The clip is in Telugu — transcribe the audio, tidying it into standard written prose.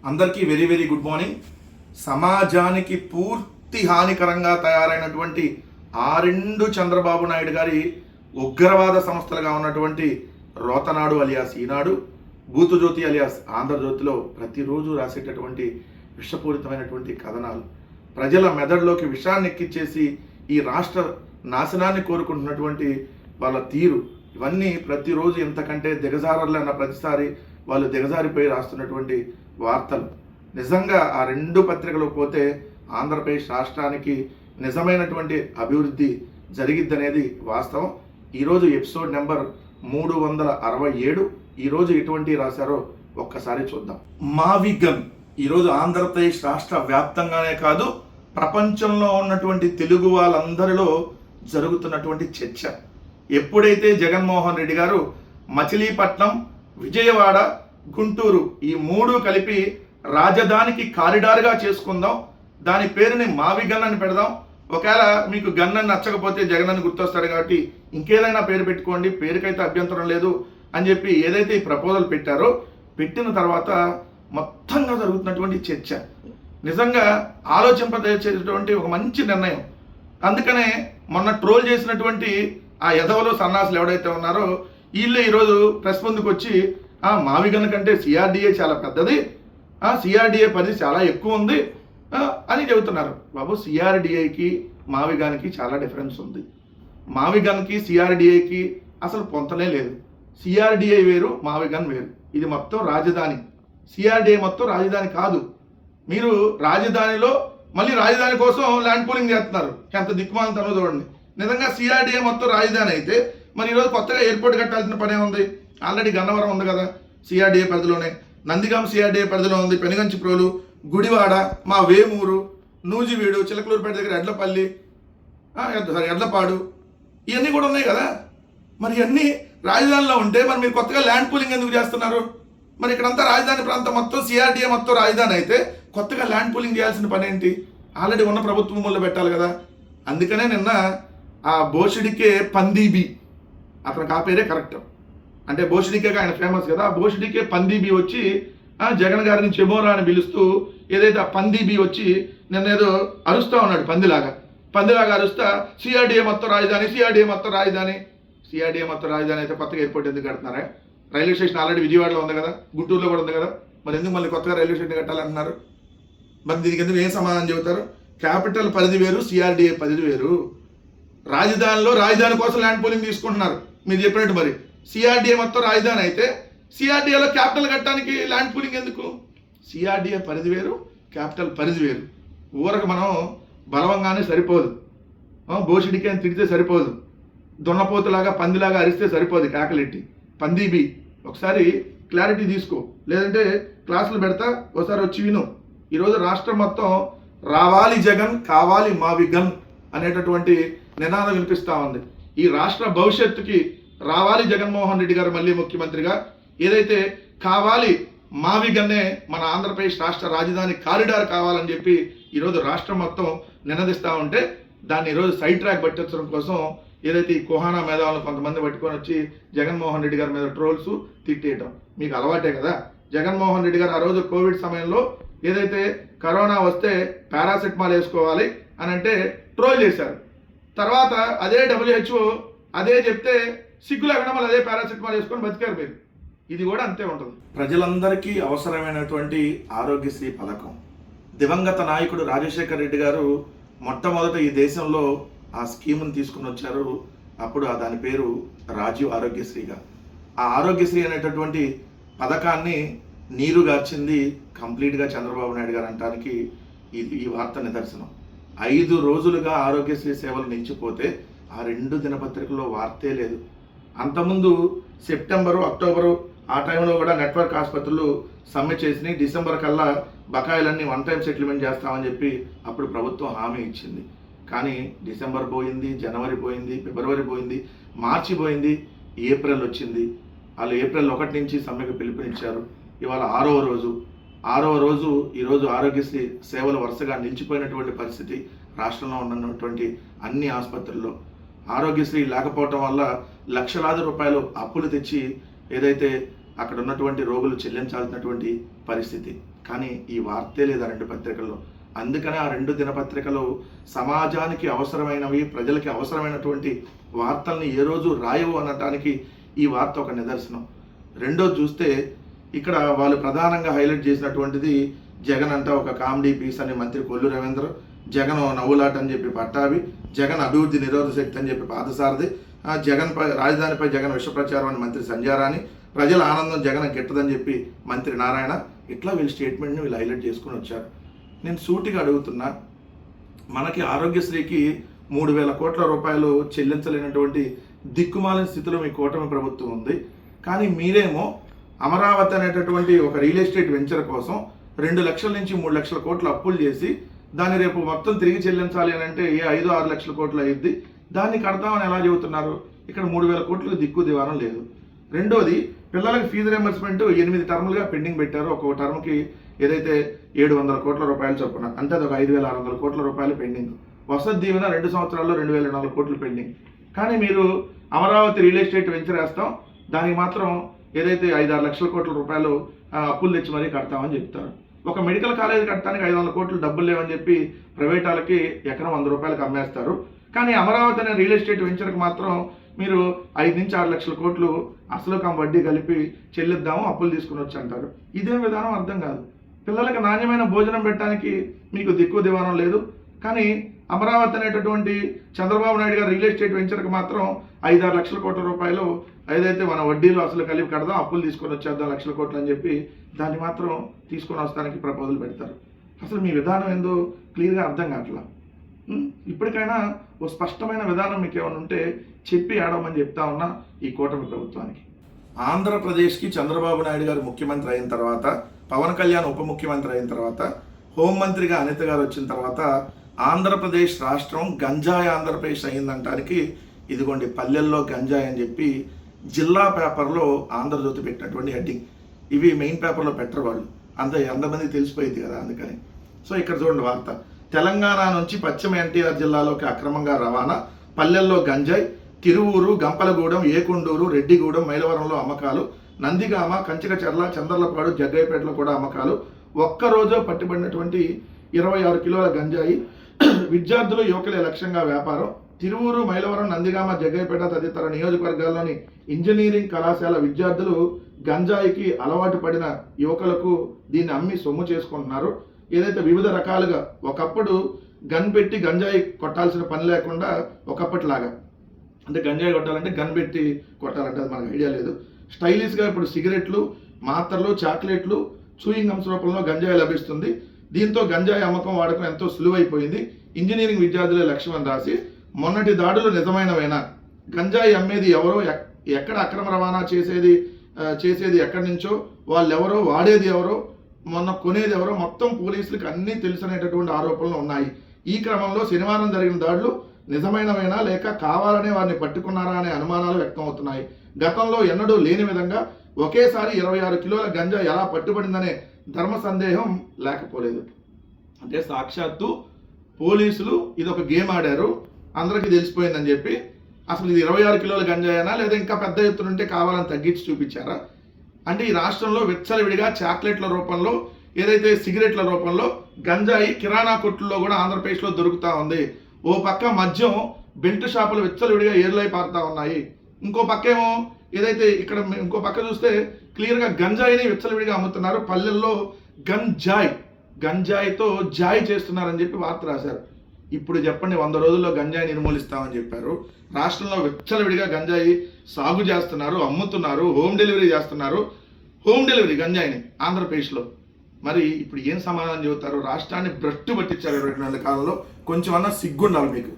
అందరికీ వెరీ వెరీ గుడ్ మార్నింగ్. సమాజానికి పూర్తి హానికరంగా తయారైనటువంటి ఆ రెండు చంద్రబాబు నాయుడు గారి ఉగ్రవాద సంస్థలుగా ఉన్నటువంటి రోతనాడు అలియాస్ ఈనాడు, బూతుజ్యోతి అలియాస్ ఆంధ్రజ్యోతిలో ప్రతిరోజు రాసేటటువంటి విషపూరితమైనటువంటి కథనాలు, ప్రజల మెదడులోకి విషాన్ని ఎక్కించేసి ఈ రాష్ట్ర నాశనాన్ని కోరుకుంటున్నటువంటి వాళ్ళ తీరు, ఇవన్నీ ప్రతిరోజు ఎంతకంటే దిగజారాలి అన్న ప్రతిసారి వాళ్ళు దిగజారిపోయి రాస్తున్నటువంటి వార్తలు. నిజంగా ఆ రెండు పత్రికలు పోతే ఆంధ్రప్రదేశ్ రాష్ట్రానికి నిజమైనటువంటి అభివృద్ధి జరిగిద్దనేది వాస్తవం. ఈరోజు ఎపిసోడ్ నెంబర్ 367. ఈరోజు ఎటువంటి రాశారో ఒక్కసారి చూద్దాం. మావి గన్ ఈరోజు ఆంధ్రప్రదేశ్ రాష్ట్ర వ్యాప్తంగానే కాదు, ప్రపంచంలో ఉన్నటువంటి తెలుగు వాళ్ళందరిలో జరుగుతున్నటువంటి చర్చ. ఎప్పుడైతే జగన్మోహన్ రెడ్డి గారు మచిలీపట్నం, విజయవాడ, గుంటూరు ఈ మూడు కలిపి రాజధానికి కారిడార్గా చేసుకుందాం, దాని పేరుని మావి గన్ అని పెడదాం, ఒకవేళ మీకు గన్ అని నచ్చకపోతే జగన్ అని గుర్తొస్తాడు కాబట్టి ఇంకేదైనా పేరు పెట్టుకోండి, పేరుకైతే అభ్యంతరం లేదు అని చెప్పి ఏదైతే ఈ ప్రపోజల్ పెట్టారో, పెట్టిన తర్వాత మొత్తంగా జరుగుతున్నటువంటి చర్చ నిజంగా ఆలోచింపజేసేటువంటి ఒక మంచి నిర్ణయం. అందుకనే మొన్న ట్రోల్ చేసినటువంటి ఆ ఎదవలు సన్నాసులు ఎవడైతే ఉన్నారో వీళ్ళే ఈరోజు ప్రెస్ ముందుకు వచ్చి మావి గన్ కంటే సిఆర్డిఏ చాలా పెద్దది, సిఆర్డిఏ పరిధి చాలా ఎక్కువ ఉంది అని చెబుతున్నారు. బాబు, సిఆర్డిఏకి మావి గన్కి చాలా డిఫరెన్స్ ఉంది. మావి గన్కి సిఆర్డిఏకి అసలు పొంతనే లేదు. సిఆర్డిఏ వేరు, మావి గన్ వేరు. ఇది మొత్తం రాజధాని. సిఆర్డిఏ మొత్తం రాజధాని కాదు. మీరు రాజధానిలో మళ్ళీ రాజధాని కోసం ల్యాండ్ పూలింగ్ చేస్తున్నారు. ఎంత దిక్కుమాలంతనో చూడండి. నిజంగా సిఆర్డిఏ మొత్తం రాజధాని అయితే మరి ఈరోజు కొత్తగా ఎయిర్పోర్ట్ కట్టాల్సిన పనే ఉంది. ఆల్రెడీ గన్నవరం ఉంది కదా సిఆర్డిఏ పరిధిలోనే, నందిగాం సిఆర్డిఏ పరిధిలో ఉంది, పెనుగంచిప్రోలు, గుడివాడ, మా వేమూరు, నూజివీడు, చిలకలూరుపేట దగ్గర ఎడ్లపల్లి, ఎడ్లపాడు, ఇవన్నీ కూడా ఉన్నాయి కదా. మరి ఇవన్నీ రాజధానిలో ఉంటే మరి మీరు కొత్తగా ల్యాండ్ పూలింగ్ ఎందుకు చేస్తున్నారు? మరి ఇక్కడంతా రాజధాని ప్రాంతం మొత్తం సిఆర్డిఏ మొత్తం రాజధాని అయితే కొత్తగా ల్యాండ్ పూలింగ్ చేయాల్సిన పని ఏంటి? ఆల్రెడీ ఉన్న ప్రభుత్వం మూల పెట్టాలి కదా. అందుకనే నిన్న ఆ బోషిడికే పందీబీ, అతనికి ఆ పేరే కరెక్ట్, అంటే బోషిడికేగా ఆయన ఫేమస్ కదా, ఆ బోషిడికే పందీబీ వచ్చి జగన్ గారిని చెమోరా అని పిలుస్తూ ఏదైతే ఆ పందీబీ వచ్చి నిన్న ఏదో అరుస్తూ ఉన్నాడు, పందిలాగా అరుస్తా సిఆర్డిఏ మొత్తం రాజధాని, సిఆర్డిఏ మొత్తం రాజధాని. సిఆర్డిఏ మొత్తం రాజధాని అయితే కొత్తగా ఎయిర్పోర్ట్ ఎందుకు కడుతున్నారా? రైల్వే స్టేషన్ ఆల్రెడీ విజయవాడలో ఉంది కదా, గుంటూరులో కూడా ఉంది కదా, మరి ఎందుకు మళ్ళీ కొత్తగా రైల్వే స్టేషన్ కట్టాలంటున్నారు? మరి దీనికి ఎందుకు ఏం సమాధానం చెబుతారు? క్యాపిటల్ పరిధి వేరు, సిఆర్డిఏ పరిధి వేరు. రాజధానిలో రాజధాని కోసం ల్యాండ్ పూలింగ్ తీసుకుంటున్నారు మీరు చెప్పినట్టు. మరి సిఆర్డిఏ మొత్తం రాజధాని అయితే సిఆర్డిఏలో క్యాపిటల్ కట్టడానికి ల్యాండ్ పూలింగ్ ఎందుకు? సిఆర్డిఏ పరిధి వేరు, క్యాపిటల్ పరిధి వేరు. ఊరకు మనం బలవంగానే సరిపోదు, బోషిడికి అని తిడితే సరిపోదు, దున్నపోతులాగా పందిలాగా అరిస్తే సరిపోదు కేకలెట్టి. పందీబీ, ఒకసారి క్లారిటీ తీసుకో, లేదంటే క్లాసులు పెడతా, ఒకసారి వచ్చి విను. ఈరోజు రాష్ట్రం మొత్తం రావాలి జగన్, కావాలి మావి గన్ అనేటటువంటి నినాదం వినిపిస్తూ ఉంది. ఈ రాష్ట్ర భవిష్యత్తుకి రావాలి జగన్మోహన్ రెడ్డి గారు మళ్ళీ ముఖ్యమంత్రిగా, ఏదైతే కావాలి మావి గన్నే మన ఆంధ్రప్రదేశ్ రాష్ట్ర రాజధాని కారిడార్ కావాలని చెప్పి ఈరోజు రాష్ట్రం మొత్తం నినదిస్తూ ఉంటే, దాన్ని ఈరోజు సైడ్ ట్రాక్ పట్టించడం కోసం ఏదైతే ఈ కుహానా మేధావులను కొంతమంది పట్టుకొని వచ్చి జగన్మోహన్ రెడ్డి గారి మీద ట్రోల్స్ తిట్టేయటం మీకు అలవాటే కదా. జగన్మోహన్ రెడ్డి గారు ఆ రోజు కోవిడ్ సమయంలో ఏదైతే కరోనా వస్తే పారాసెటమాల్ వేసుకోవాలి అని అంటే ట్రోల్ చేశారు. తర్వాత అదే WHO అదే చెప్తే సిగ్గు లేకుండా మళ్ళీ అదే పారాసెటమాల్ వేసుకొని బతికారు మీరు. ఇది కూడా అంతే ఉంటుంది. ప్రజలందరికీ అవసరమైనటువంటి ఆరోగ్యశ్రీ పథకం దివంగత నాయకుడు రాజశేఖర్ రెడ్డి గారు మొట్టమొదట ఈ దేశంలో ఆ స్కీమ్ని తీసుకుని వచ్చారు. అప్పుడు దాని పేరు రాజీవ్ ఆరోగ్యశ్రీగా. ఆ ఆరోగ్యశ్రీ అనేటటువంటి పథకాన్ని నీరుగార్చింది కంప్లీట్గా చంద్రబాబు నాయుడు గారు అనడానికి ఈ వార్త నిదర్శనం. 5 రోజులుగా ఆరోగ్యశ్రీ సేవలు నిలిచిపోతే ఆ 2 దినపత్రికల్లో వార్తే లేదు. అంతకుముందు సెప్టెంబరు, అక్టోబరు ఆ టైంలో కూడా నెట్వర్క్ ఆసుపత్రులు సమ్మె చేసి డిసెంబర్ కల్లా బకాయిలన్నీ 1 టైం సెటిల్మెంట్ చేస్తామని చెప్పి అప్పుడు ప్రభుత్వం హామీ ఇచ్చింది. కానీ డిసెంబర్ పోయింది, జనవరి పోయింది, ఫిబ్రవరి పోయింది, మార్చి పోయింది, ఏప్రిల్ వచ్చింది. వాళ్ళు ఏప్రిల్ 1 నుంచి సమ్మెకు పిలుపునిచ్చారు. ఇవాళ 6వ రోజు ఈరోజు ఆరోగ్యశ్రీ సేవలు వరుసగా నిలిచిపోయినటువంటి పరిస్థితి రాష్ట్రంలో ఉన్నటువంటి అన్ని ఆసుపత్రుల్లో. ఆరోగ్యశ్రీ లేకపోవటం వల్ల లక్షలాది రూపాయలు అప్పులు తెచ్చి ఏదైతే అక్కడ ఉన్నటువంటి రోగులు చెల్లించాల్సినటువంటి పరిస్థితి. కానీ ఈ వార్తే లేదు ఆ 2 పత్రికల్లో. అందుకనే ఆ 2 దినపత్రికలు సమాజానికి అవసరమైనవి, ప్రజలకి అవసరమైనటువంటి వార్తల్ని ఏ రోజు రాయవు అనటానికి ఈ వార్త ఒక నిదర్శనం. రెండోది చూస్తే ఇక్కడ వాళ్ళు ప్రధానంగా హైలైట్ చేసినటువంటిది జగన్ అంట ఒక కామెడీ పీస్ అని మంత్రి కొల్లు రవీంద్ర, జగన్ నవ్వులాట అని చెప్పి పట్టాభి, జగన్ అభివృద్ధి నిరోధ శక్తి అని చెప్పి పాదసారథి, జగన్పై రాజధానిపై జగన్ విష ప్రచారం అని మంత్రి సంజారాణి, ప్రజల ఆనందం జగన్ గిట్టదని చెప్పి మంత్రి నారాయణ. ఇట్లా వీళ్ళ స్టేట్మెంట్ని వీళ్ళు హైలైట్ చేసుకుని వచ్చారు. నేను సూటిగా అడుగుతున్నా, మనకి ఆరోగ్యశ్రీకి 3,000 కోట్ల రూపాయలు చెల్లించలేనటువంటి దిక్కుమాలిన స్థితిలో మీ కూటమి ప్రభుత్వం ఉంది. కానీ మీరేమో అమరావతి అనేటటువంటి ఒక రియల్ ఎస్టేట్ వెంచర్ కోసం 2 లక్షల నుంచి 3 లక్షల కోట్లు అప్పులు చేసి దాన్ని రేపు మొత్తం తిరిగి చెల్లించాలి అని అంటే 5-6 లక్షల కోట్లు అయ్యిద్ది, దాన్ని కడతామని ఎలా చెబుతున్నారు? ఇక్కడ 3,000 కోట్లకు దిక్కు దివానం లేదు. రెండోది, పిల్లలకి ఫీజు రియంబర్స్మెంట్ 8 టర్ములుగా పెండింగ్ పెట్టారు. ఒక్కొక్క టర్మ్కి ఏదైతే 700 కోట్ల రూపాయలు చొప్పున, అంటే అది ఒక 5,600 కోట్ల రూపాయలు పెండింగ్. వసతి దీవెన 2 సంవత్సరాల్లో 2,200 కోట్లు పెండింగ్. కానీ మీరు అమరావతి రియల్ ఎస్టేట్ వెంచర్ వేస్తాం, దానికి మాత్రం ఏదైతే 5-6 లక్షల కోట్ల రూపాయలు అప్పులు తెచ్చి మరీ కడతామని చెప్తారు. ఒక మెడికల్ కాలేజ్ కట్టడానికి 500 కోట్లు డబ్బులు లేవని చెప్పి ప్రైవేట్ వాళ్ళకి ఎకరం 100 రూపాయలకు అమ్మేస్తారు. కానీ అమరావతి అనే రియల్ ఎస్టేట్ వెంచర్కి మాత్రం మీరు 5-6 లక్షల కోట్లు అసలు వడ్డీ కలిపి చెల్లిద్దాము, అప్పులు తీసుకుని వచ్చి అంటారు. ఇదేం విధానం అర్థం కాదు. పిల్లలకు నాణ్యమైన భోజనం పెట్టడానికి మీకు దిక్కు దివానం లేదు. కానీ అమరావతి అనేటటువంటి చంద్రబాబు నాయుడు గారు రియల్ ఎస్టేట్ వెంచర్కి మాత్రం 5-6 లక్షల కోట్ల రూపాయలు ఏదైతే మన వడ్డీలు అసలు కలిపి కడదాం, అప్పులు తీసుకొని వచ్చేద్దాం లక్షల కోట్లు అని చెప్పి దాన్ని మాత్రం తీసుకొని వస్తానికి ప్రపోజల్ పెడతారు. అసలు మీ విధానం ఏందో క్లియర్గా అర్థం కావట్లా. ఇప్పటికైనా ఓ స్పష్టమైన విధానం మీకు ఏమైనా ఉంటే చెప్పి ఆడమని చెప్తా ఉన్నా ఈ కూటమి ప్రభుత్వానికి. ఆంధ్రప్రదేశ్కి చంద్రబాబు నాయుడు గారు ముఖ్యమంత్రి అయిన తర్వాత, పవన్ కళ్యాణ్ ఉప ముఖ్యమంత్రి అయిన తర్వాత, హోంమంత్రిగా అనిత గారు వచ్చిన తర్వాత ఆంధ్రప్రదేశ్ రాష్ట్రం గంజాయి ఆంధ్రప్రదేశ్ అయిందంటానికి ఇదిగోండి పల్లెల్లో గంజాయి అని చెప్పి జిల్లా పేపర్లో ఆంధ్రజ్యోతి పెట్టినటువంటి హెడ్డింగ్. ఇవి మెయిన్ పేపర్లో పెట్టరు వాళ్ళు, ఎంతమందికి తెలిసిపోయింది కదా అందుకని. సో ఇక్కడ చూడండి వార్త, తెలంగాణ నుంచి పశ్చిమ ఎన్టీఆర్ జిల్లాలోకి అక్రమంగా రవాణా, పల్లెల్లో గంజాయి, తిరువూరు, గంపలగూడెం, ఏకొండూరు, రెడ్డిగూడెం, మైలవరంలో అమ్మకాలు, నందిగామ, కంచికచర్ల, చంద్రలపాడు, జగ్గయ్యపేటలో కూడా అమ్మకాలు. ఒక్కరోజు పట్టుబడినటువంటి 26 కిలోల గంజాయి. విద్యార్థులు, యువకులే లక్ష్యంగా వ్యాపారం. తిరువూరు, మైలవరం, నందిగామ, జగ్గయ్యపేట తదితర నియోజకవర్గాల్లోని ఇంజనీరింగ్ కళాశాల విద్యార్థులు గంజాయికి అలవాటు పడిన యువకులకు దీన్ని అమ్మి సొమ్ము చేసుకుంటున్నారు. ఏదైతే వివిధ రకాలుగా ఒకప్పుడు గన్ పెట్టి గంజాయి కొట్టాల్సిన పని లేకుండా, ఒకప్పటిలాగా అంటే గంజాయి కొట్టాలంటే గన్ పెట్టి కొట్టాలంటే అది మనకు ఐడియా లేదు, స్టైలిష్గా ఇప్పుడు సిగరెట్లు, మాత్రలు, చాక్లెట్లు, చూయింగ్ గమ్స్ రూపంలో గంజాయి లభిస్తుంది. దీంతో గంజాయి అమ్మకం వాడకం ఎంతో సులువైపోయింది. ఇంజనీరింగ్ విద్యార్థులే లక్ష్యం అని రాసి, మొన్నటి దాడులు నిజమైనవేనా, గంజాయి అమ్మేది ఎవరో, ఎక్కడ అక్రమ రవాణా చేసేది ఎక్కడి నుంచో, వాళ్ళెవరో, వాడేది ఎవరో, మొన్న కొనేది ఎవరో, మొత్తం పోలీసులకు అన్నీ తెలుసనేటటువంటి ఆరోపణలు ఉన్నాయి. ఈ క్రమంలో శనివారం జరిగిన దాడులు నిజమైనవేనా లేక కావాలనే వారిని పట్టుకున్నారా అనే అనుమానాలు వ్యక్తం అవుతున్నాయి. గతంలో ఎన్నడూ లేని విధంగా ఒకేసారి 26 కిలోల గంజా ఎలా పట్టుబడిందనే ధర్మ సందేహం లేకపోలేదు. అంటే సాక్షాత్తు పోలీసులు ఇది ఒక గేమ్ ఆడారు, అందరికీ తెలిసిపోయిందని చెప్పి, అసలు ఇది 26 కిలోల గంజాయేనా లేదా ఇంకా పెద్ద ఎత్తున ఉంటే కావాలని తగ్గించి చూపించారా? అంటే ఈ రాష్ట్రంలో విచ్చలవిడిగా చాక్లెట్ల రూపంలో, ఏదైతే సిగరెట్ల రూపంలో గంజాయి కిరాణా కొట్టుల్లో కూడా ఆంధ్రప్రదేశ్లో దొరుకుతూ ఉంది. ఓ పక్క మద్యం బెల్ట్ షాపులు విచ్చలవిడిగా ఏర్లై పారుతూ ఉన్నాయి. ఇంకో పక్క ఏమో ఏదైతే ఇక్కడ ఇంకో పక్క చూస్తే క్లియర్గా గంజాయిని విచ్చలవిడిగా అమ్ముతున్నారు. పల్లెల్లో గంజాయితో జాయ్ చేస్తున్నారని చెప్పి వార్త రాశారు. ఇప్పుడు చెప్పండి, 100 రోజుల్లో గంజాయి నిర్మూలిస్తామని చెప్పారు. రాష్ట్రంలో విచ్చలవిడిగా గంజాయి సాగు చేస్తున్నారు, అమ్ముతున్నారు, హోమ్ డెలివరీ చేస్తున్నారు. హోమ్ డెలివరీ గంజాయిని ఆంధ్రప్రదేశ్లో. మరి ఇప్పుడు ఏం సమాధానం చెబుతారు? రాష్ట్రాన్ని భ్రష్టు పట్టించారు 22 కాలంలో. కొంచెం అన్నా సిగ్గుండాలి మీకు.